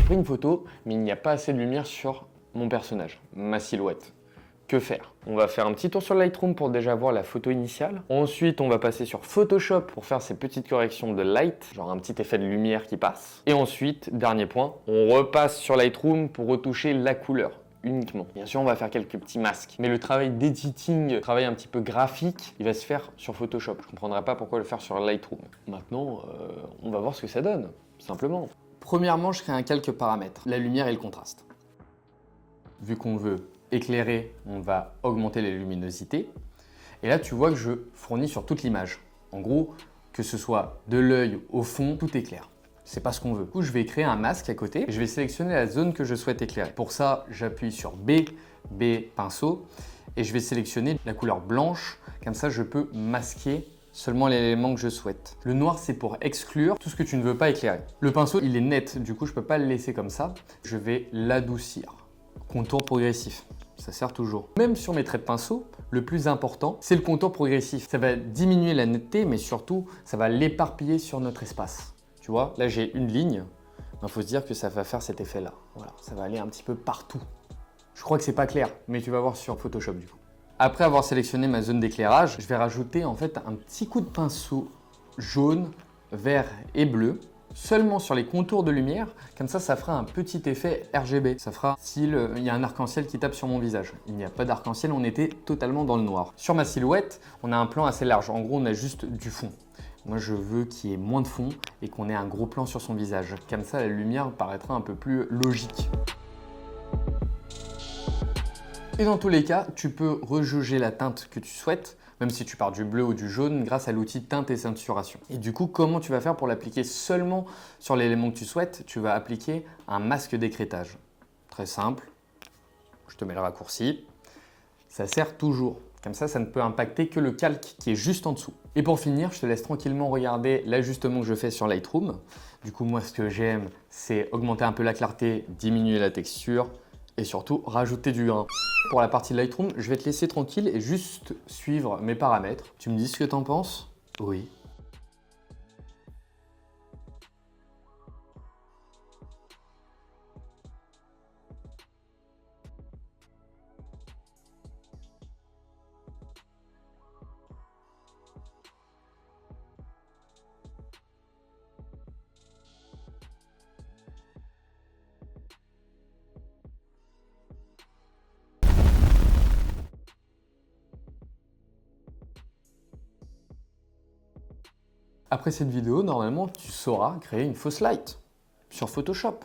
pris une photo, mais il n'y a pas assez de lumière sur mon personnage, ma silhouette. Que faire? On va faire un petit tour sur Lightroom pour déjà voir la photo initiale. Ensuite, on va passer sur Photoshop pour faire ces petites corrections de light, genre un petit effet de lumière qui passe. Et ensuite, dernier point, on repasse sur Lightroom pour retoucher la couleur uniquement. Bien sûr, on va faire quelques petits masques, mais le travail d'editing, le travail un petit peu graphique, il va se faire sur Photoshop. Je ne comprendrai pas pourquoi le faire sur Lightroom. Maintenant, on va voir ce que ça donne, simplement. Premièrement, je crée un quelques paramètres, la lumière et le contraste. Vu qu'on veut éclairer, on va augmenter les luminosités. Et là, tu vois que je fournis sur toute l'image. En gros, que ce soit de l'œil au fond, tout est clair. C'est pas ce qu'on veut. Du coup, je vais créer un masque à côté et je vais sélectionner la zone que je souhaite éclairer. Pour ça, j'appuie sur B, pinceau, et je vais sélectionner la couleur blanche. Comme ça, je peux masquer seulement l'élément que je souhaite. Le noir, c'est pour exclure tout ce que tu ne veux pas éclairer. Le pinceau, il est net, du coup, je peux pas le laisser comme ça. Je vais l'adoucir. Contour progressif. Ça sert toujours. Même sur mes traits de pinceau, le plus important, c'est le contour progressif. Ça va diminuer la netteté, mais surtout, ça va l'éparpiller sur notre espace. Tu vois, là j'ai une ligne, il faut se dire que ça va faire cet effet-là. Voilà, ça va aller un petit peu partout. Je crois que c'est pas clair, mais tu vas voir sur Photoshop du coup. Après avoir sélectionné ma zone d'éclairage, je vais rajouter en fait un petit coup de pinceau jaune, vert et bleu, seulement sur les contours de lumière, comme ça fera un petit effet RGB. Ça fera style, il y a un arc-en-ciel qui tape sur mon visage. Il n'y a pas d'arc-en-ciel, on était totalement dans le noir. Sur ma silhouette, on a un plan assez large. En gros, on a juste du fond. Moi, je veux qu'il y ait moins de fond et qu'on ait un gros plan sur son visage. Comme ça, la lumière paraîtra un peu plus logique. Et dans tous les cas, tu peux rejauger la teinte que tu souhaites, même si tu pars du bleu ou du jaune, grâce à l'outil teinte et saturation. Et du coup, comment tu vas faire pour l'appliquer seulement sur l'élément que tu souhaites? Tu vas appliquer un masque d'écrêtage. Très simple. Je te mets le raccourci. Ça sert toujours. Comme ça ne peut impacter que le calque qui est juste en dessous. Et pour finir, je te laisse tranquillement regarder l'ajustement que je fais sur Lightroom. Du coup, moi, ce que j'aime, c'est augmenter un peu la clarté, diminuer la texture et surtout rajouter du grain. Pour la partie Lightroom, je vais te laisser tranquille et juste suivre mes paramètres. Tu me dis ce que tu en penses? Oui. Après cette vidéo, normalement, tu sauras créer une fausse light sur Photoshop.